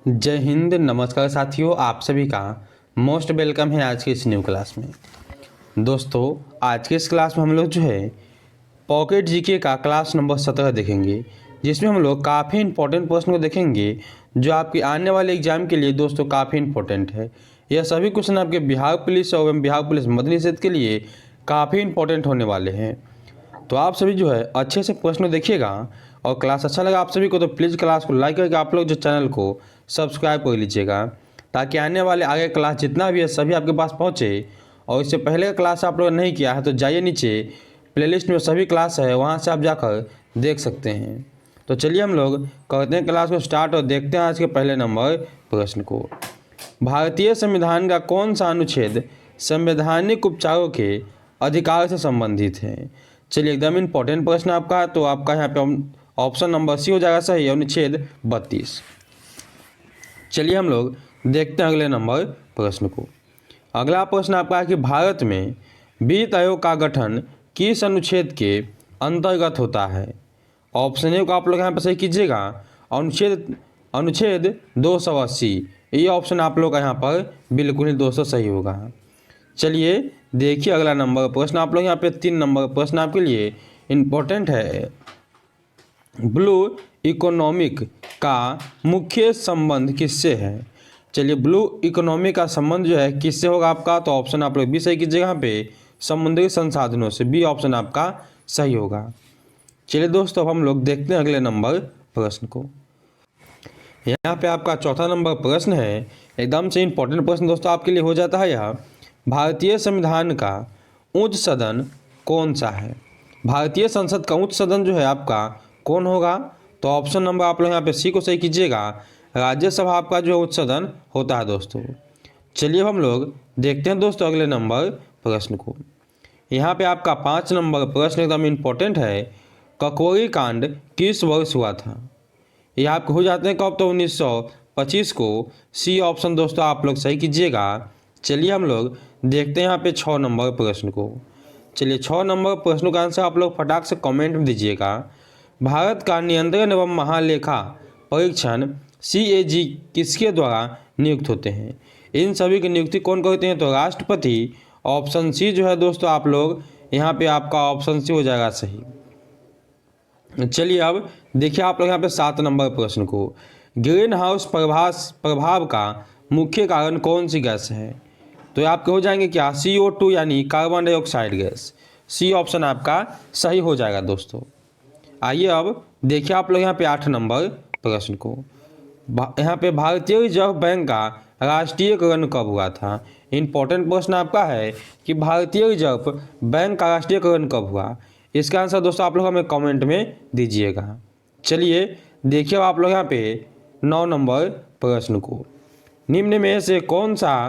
जय हिंद, नमस्कार साथियों। आप सभी का मोस्ट वेलकम है आज की इस न्यू क्लास में। दोस्तों, आज के इस क्लास में हम लोग जो है पॉकेट जीके का क्लास नंबर 17 देखेंगे, जिसमें हम लोग काफ़ी इंपॉर्टेंट प्रश्न को देखेंगे जो आपके आने वाले एग्जाम के लिए दोस्तों काफ़ी इंपॉर्टेंट है। यह सभी क्वेश्चन आपके बिहार पुलिस और बिहार पुलिस मदनी निषेध के लिए काफ़ी इंपॉर्टेंट होने वाले हैं। तो आप सभी जो है अच्छे से प्रश्न देखिएगा, और क्लास अच्छा लगा आप सभी को तो प्लीज़ क्लास को लाइक करके आप लोग जो चैनल को सब्सक्राइब कर लीजिएगा, ताकि आने वाले आगे क्लास जितना भी है सभी आपके पास पहुँचे। और इससे पहले का क्लास आप लोगों ने नहीं किया है तो जाइए, नीचे प्लेलिस्ट में सभी क्लास है, वहाँ से आप जाकर देख सकते हैं। तो चलिए हम लोग करते हैं क्लास को स्टार्ट और देखते हैं आज के पहले नंबर प्रश्न को। भारतीय संविधान का कौन सा अनुच्छेद संवैधानिक उपचारों के अधिकार से संबंधित है? चलिए, एकदम इम्पोर्टेंट प्रश्न आपका, तो आपका यहाँ पे ऑप्शन नंबर सी हो जाएगा सही, अनुच्छेद 32। चलिए हम लोग देखते हैं अगले नंबर प्रश्न को। अगला प्रश्न आपका है कि भारत में वित्त आयोग का गठन किस अनुच्छेद के अंतर्गत होता है? ऑप्शन ए को आप लोग यहाँ पर सही कीजिएगा, अनुच्छेद 280। ये ऑप्शन आप लोग का यहाँ पर बिल्कुल ही दोस्तों सही होगा। चलिए देखिए अगला नंबर प्रश्न आप लोग यहाँ पे 3 नंबर प्रश्न आपके लिए इम्पोर्टेंट है। ब्लू इकोनॉमिक का मुख्य संबंध किससे है? चलिए, ब्लू इकोनॉमी का संबंध जो है किससे होगा आपका? तो ऑप्शन आप लोग भी सही कीजिएगा, यहाँ पे समुद्री संसाधनों से। बी ऑप्शन आपका सही होगा। चलिए दोस्तों, अब हम लोग देखते हैं अगले नंबर प्रश्न को। यहाँ पे आपका चौथा नंबर प्रश्न है, एकदम से इम्पोर्टेंट प्रश्न दोस्तों आपके लिए हो जाता है यह। भारतीय संविधान का उच्च सदन कौन सा है? भारतीय संसद का उच्च सदन जो है आपका कौन होगा? तो ऑप्शन नंबर आप लोग यहाँ पे सी को सही कीजिएगा, राज्यसभा आपका जो उच्च सदन होता है दोस्तों। चलिए अब हम लोग देखते हैं दोस्तों अगले नंबर प्रश्न को। यहाँ पे आपका 5 नंबर प्रश्न एकदम इम्पोर्टेंट है। ककोरी कांड किस वर्ष हुआ था? ये आपको हो जाते हैं कब? तो 1925 को। सी ऑप्शन दोस्तों आप लोग सही कीजिएगा। चलिए हम लोग देखते हैं यहाँ पे 6 नंबर प्रश्न को। चलिए 6 नंबर प्रश्न का आंसर आप लोग फटाक से कमेंट में दीजिएगा। भारत का नियंत्रण एवं महालेखा परीक्षण CAG किसके द्वारा नियुक्त होते हैं? इन सभी की नियुक्ति कौन करते हैं? तो राष्ट्रपति। ऑप्शन सी जो है दोस्तों आप लोग यहाँ पे आपका ऑप्शन सी हो जाएगा सही। चलिए अब देखिए आप लोग यहाँ पे 7 नंबर प्रश्न को। ग्रीन हाउस प्रभाव का मुख्य कारण कौन सी गैस है? तो आपके हो जाएंगे क्या? CO2 यानी carbon dioxide gas. C option आपका सही हो जाएगा दोस्तों। आइए अब देखिए आप लोग यहाँ पे 8 नंबर प्रश्न को। यहाँ पे भारतीय रिजर्व बैंक का राष्ट्रीयकरण कब हुआ था? इंपॉर्टेंट प्रश्न आपका है कि भारतीय रिजर्व बैंक का राष्ट्रीयकरण कब हुआ? इसका आंसर दोस्तों आप लोग हमें कमेंट में दीजिएगा। चलिए देखिए आप लोग यहाँ पे 9 नंबर प्रश्न को। निम्न में से कौन सा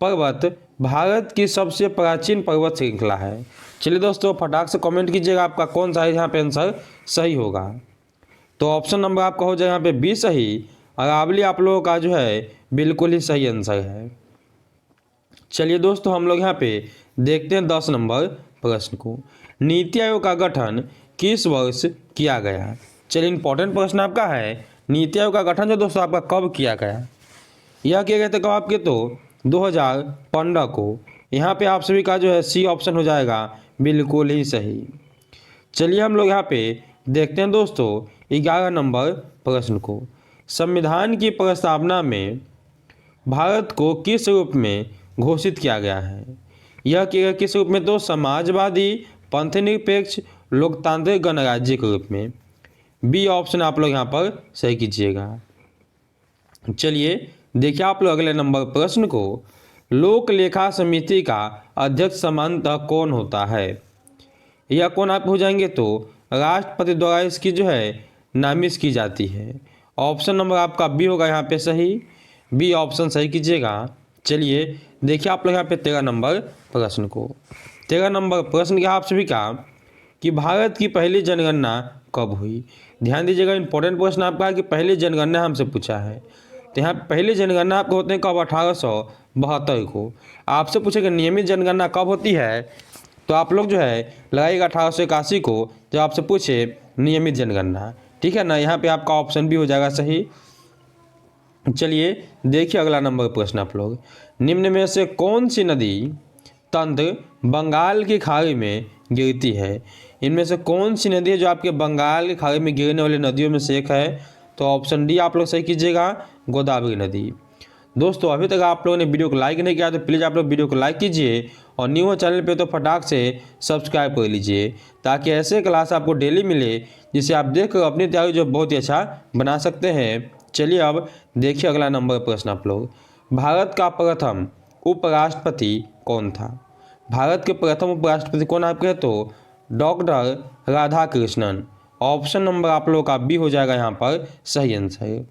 पर्वत भारत की सबसे प्राचीन पर्वत श्रृंखला है? चलिए दोस्तों फटाक से कमेंट कीजिएगा आपका कौन सा है यहाँ पे आंसर सही होगा। तो ऑप्शन नंबर आपका हो जाएगा यहाँ पे बी सही, अरावली आप लोगों का जो है बिल्कुल ही सही आंसर है। चलिए दोस्तों हम लोग यहाँ पे देखते हैं 10 नंबर प्रश्न को। नीति आयोग का गठन किस वर्ष किया गया? चलिए इंपॉर्टेंट प्रश्न आपका है, नीति आयोग का गठन जो दोस्तों आपका कब किया गया? यह किया गया था कब आपके? तो 2015 को। यहाँ पे आप सभी का जो है सी ऑप्शन हो जाएगा बिल्कुल ही सही। चलिए हम लोग यहाँ पे देखते हैं दोस्तों 11 नंबर प्रश्न को। संविधान की प्रस्तावना में भारत को किस रूप में घोषित किया गया है? यह किया गया किस रूप में? तो समाजवादी, पंथनिरपेक्ष, लोकतांत्रिक गणराज्य के रूप में। बी ऑप्शन आप लोग यहाँ पर सही कीजिएगा। चलिए देखिए आप लोग अगले नंबर प्रश्न को। लोक लेखा समिति का अध्यक्ष सामान्यतः कौन होता है? यह कौन आप हो जाएंगे? तो राष्ट्रपति द्वारा इसकी जो है नामित की जाती है। ऑप्शन नंबर आपका बी होगा यहाँ पे सही। बी ऑप्शन सही कीजिएगा। चलिए देखिए आप लोग यहाँ पे 13 नंबर प्रश्न को। 13 नंबर प्रश्न क्या आप सभी का कि भारत की पहली जनगणना कब हुई? ध्यान दीजिएगा, इंपॉर्टेंट प्रश्न आपका है कि पहली जनगणना हमसे पूछा है। तो यहाँ पहली जनगणना आपको होते हैं कब? 1872 को। आपसे पूछेगा नियमित जनगणना कब होती है? तो आप लोग जो है लगाइएगा 1881 को, जब आपसे पूछे नियमित जनगणना। ठीक है ना, यहाँ पे आपका ऑप्शन भी हो जाएगा सही। चलिए देखिए अगला नंबर प्रश्न आप लोग, निम्न में से कौन सी नदी तंत्र बंगाल की खाड़ी में गिरती है? इनमें से कौन सी नदी है जो आपके बंगाल की खाड़ी में गिरने वाली नदियों में से एक है? तो ऑप्शन डी आप लोग सही कीजिएगा, गोदावरी नदी। दोस्तों अभी तक आप लोगों ने वीडियो को लाइक नहीं किया तो प्लीज़ आप लोग वीडियो को लाइक कीजिए और न्यू हो चैनल पे तो फटाक से सब्सक्राइब कर लीजिए ताकि ऐसे क्लास आपको डेली मिले जिसे आप देखकर अपनी तैयारी जो बहुत ही अच्छा बना सकते हैं। चलिए अब देखिए अगला नंबर प्रश्न आप लोग, भारत का प्रथम उपराष्ट्रपति कौन था? भारत के प्रथम उपराष्ट्रपति कौन आपके? तो डॉक्टर राधाकृष्णन। ऑप्शन नंबर आप लोग का बी हो जाएगा यहाँ पर सही आंसर।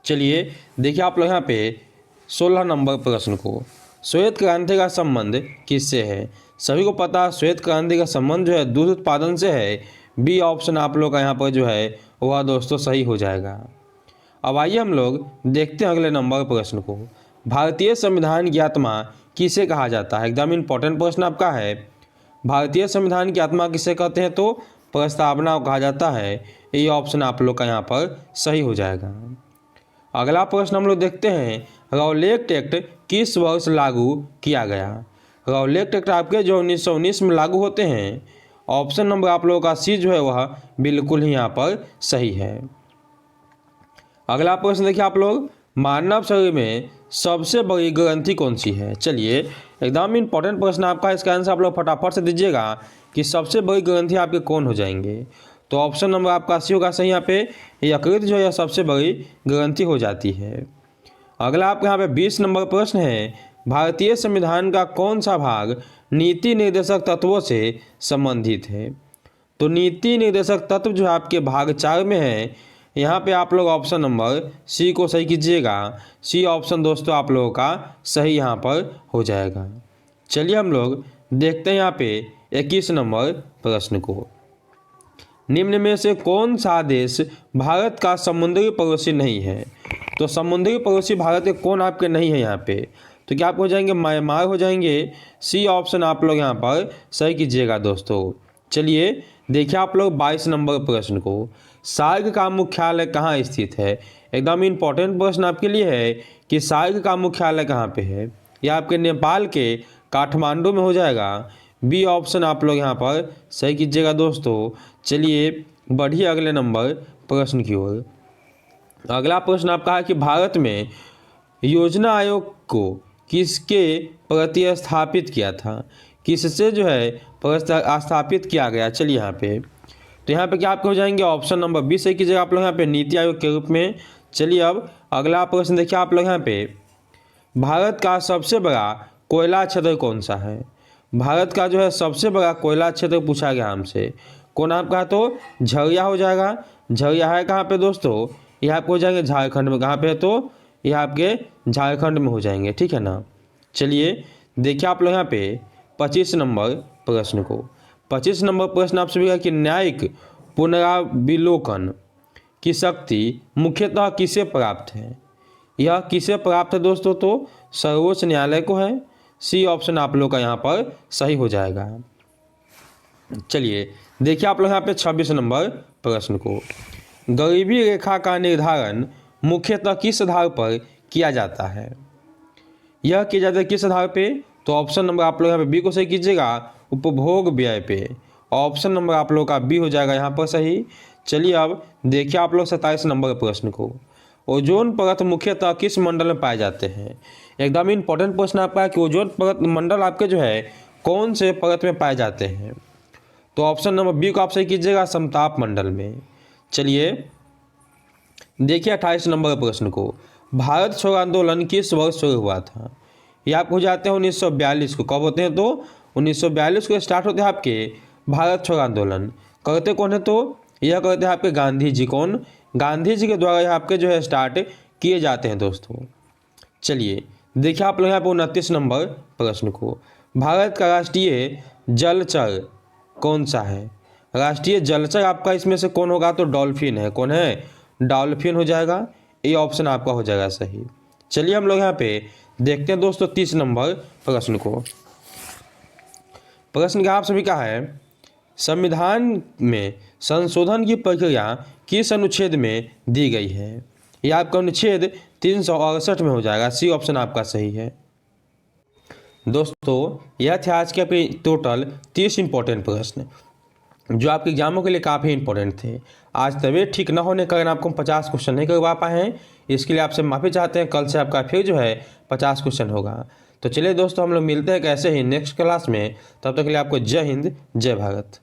चलिए देखिए आप लोग यहाँ पे 16 नंबर प्रश्न को, श्वेत क्रांति का संबंध किससे है? सभी को पता है श्वेत क्रांति का संबंध जो है दूध उत्पादन से है। बी ऑप्शन आप लोग का यहाँ पर जो है वह दोस्तों सही हो जाएगा। अब आइए हम लोग देखते हैं अगले नंबर प्रश्न को, भारतीय संविधान की आत्मा किसे कहा जाता है? एकदम इम्पोर्टेंट प्रश्न आपका है। भारतीय संविधान की आत्मा किसे कहते हैं? तो प्रस्तावना को कहा जाता है। ये ऑप्शन आप लोग का यहाँ पर सही हो जाएगा। अगला प्रश्न हम लोग देखते हैं, रौलेट एक्ट किस वर्ष लागू किया गया? रौलेट एक्ट आपके जो 1919 में लागू होते हैं। ऑप्शन नंबर आप लोगों का सी जो है वह बिल्कुल ही यहाँ पर सही है। अगला प्रश्न देखिए आप लोग, मानव शरीर में सबसे बड़ी ग्रंथि कौन सी है? चलिए एकदम इम्पोर्टेंट प्रश्न आपका, इसका आंसर आप लोग फटाफट से दीजिएगा कि सबसे बड़ी ग्रंथि आपके कौन हो जाएंगे। तो ऑप्शन नंबर आपका सी होगा सही। यहाँ पे यकृत जो है सबसे बड़ी ग्रंथि हो जाती है। अगला आपके यहाँ पे 20 नंबर प्रश्न है, भारतीय संविधान का कौन सा भाग नीति निर्देशक तत्वों से संबंधित है? तो नीति निर्देशक तत्व जो है आपके भाग 4 में है। यहाँ पे आप लोग ऑप्शन नंबर सी को सही कीजिएगा। सी ऑप्शन दोस्तों आप लोगों का सही यहाँ पर हो जाएगा। चलिए हम लोग देखते हैं यहाँ पे 21 नंबर प्रश्न को, निम्न में से कौन सा देश भारत का समुद्री पड़ोसी नहीं है? तो समुद्री पड़ोसी भारत के कौन आपके नहीं है यहाँ पे? तो क्या आप हो जाएंगे? म्यांमार हो जाएंगे। सी ऑप्शन आप लोग यहाँ पर सही कीजिएगा दोस्तों। चलिए देखिए आप लोग 22 नंबर प्रश्न को, सार्क का मुख्यालय कहाँ स्थित है? एकदम इम्पोर्टेंट प्रश्न आपके लिए है कि सार्क का मुख्यालय कहाँ पे है? यह आपके नेपाल के काठमांडू में हो जाएगा। बी ऑप्शन आप लोग यहाँ पर सही कीजिएगा दोस्तों। चलिए बढ़िए अगले नंबर प्रश्न की ओर। अगला प्रश्न आपका है कि भारत में योजना आयोग को किसके प्रति स्थापित किया था? किससे जो है स्थापित किया गया? चलिए यहाँ पे तो यहाँ पे क्या आपके हो जाएंगे? ऑप्शन नंबर बी सही कीजिएगा आप लोग यहाँ पे, नीति आयोग के रूप में। चलिए अब अगला प्रश्न देखिए आप लोग यहाँ पे, भारत का सबसे बड़ा कोयला क्षेत्र कौन सा है? भारत का जो है सबसे बड़ा कोयला क्षेत्र पूछा गया हमसे, कौन आपका? तो झरिया हो जाएगा। झरिया है कहाँ पे दोस्तों? यह आपको हो जाएंगे झारखंड में। कहाँ पे? तो यह आपके झारखंड में हो जाएंगे, ठीक है ना। चलिए देखिए आप लोग यहाँ पे 25 नंबर प्रश्न को, 25 नंबर प्रश्न आप सभी का कि न्यायिक पुनराविलोकन की शक्ति मुख्यतः किसे प्राप्त है? यह किसे प्राप्त है दोस्तों? तो सर्वोच्च न्यायालय को है। सी ऑप्शन आप लोग का यहाँ पर सही हो जाएगा। चलिए देखिए आप लोग यहाँ पे 26 नंबर प्रश्न को, गरीबी रेखा का निर्धारण मुख्यतः किस आधार पर किया जाता है? यह किया जाता है किस आधार पे? तो ऑप्शन नंबर आप लोग यहाँ पे बी को सही कीजिएगा, उपभोग व्यय पे। ऑप्शन नंबर आप लोग का बी हो जाएगा यहाँ पर सही। चलिए अब देखिए आप लोग 27 नंबर प्रश्न को, ओजोन परत मुख्यतः किस मंडल में पाए जाते हैं? एकदम इम्पोर्टेंट प्रश्न आपका है कि ओजोन परत मंडल आपके जो है कौन से परत में पाए जाते हैं? तो ऑप्शन नंबर बी को आप सही कीजिएगा, समताप मंडल में। चलिए देखिए 28 नंबर प्रश्न को, भारत छोड़ो आंदोलन किस वर्ष शुरू हुआ था? ये आप हो जाते हैं 1942 को। कब होते हैं? तो 1942 को स्टार्ट होते हैं आपके भारत छोड़ो आंदोलन। करते कौन है? तो यह करते हैं आपके गांधी जी। कौन? गांधी जी के द्वारा यह आपके जो है स्टार्ट किए जाते हैं दोस्तों। चलिए देखिए आप लोग यहाँ पे 29 नंबर प्रश्न को, भारत का राष्ट्रीय जलचर कौन सा है? राष्ट्रीय जलचर आपका इसमें से कौन होगा? तो डॉल्फिन है। कौन है? डॉल्फिन हो जाएगा। ये ऑप्शन आपका हो जाएगा सही। चलिए हम लोग यहाँ पे देखते हैं दोस्तों 30 नंबर प्रश्न को। प्रश्न का आप सभी का है, संविधान में संशोधन की प्रक्रिया किस अनुच्छेद में दी गई है? यह आपका अनुच्छेद 368 में हो जाएगा। सी ऑप्शन आपका सही है। दोस्तों यह थे आज के आपके टोटल 30 इंपॉर्टेंट प्रश्न जो आपके एग्जामों के लिए काफ़ी इंपॉर्टेंट थे। आज तबीयत ठीक न होने के कारण आपको 50 क्वेश्चन नहीं करवा पाए हैं, इसके लिए आपसे माफ़ी चाहते हैं। कल से आपका फिर जो है 50 क्वेश्चन होगा। तो चलिए दोस्तों, हम लोग मिलते हैं कैसे ही नेक्स्ट क्लास में। तब तक के लिए आपको जय हिंद, जय भारत।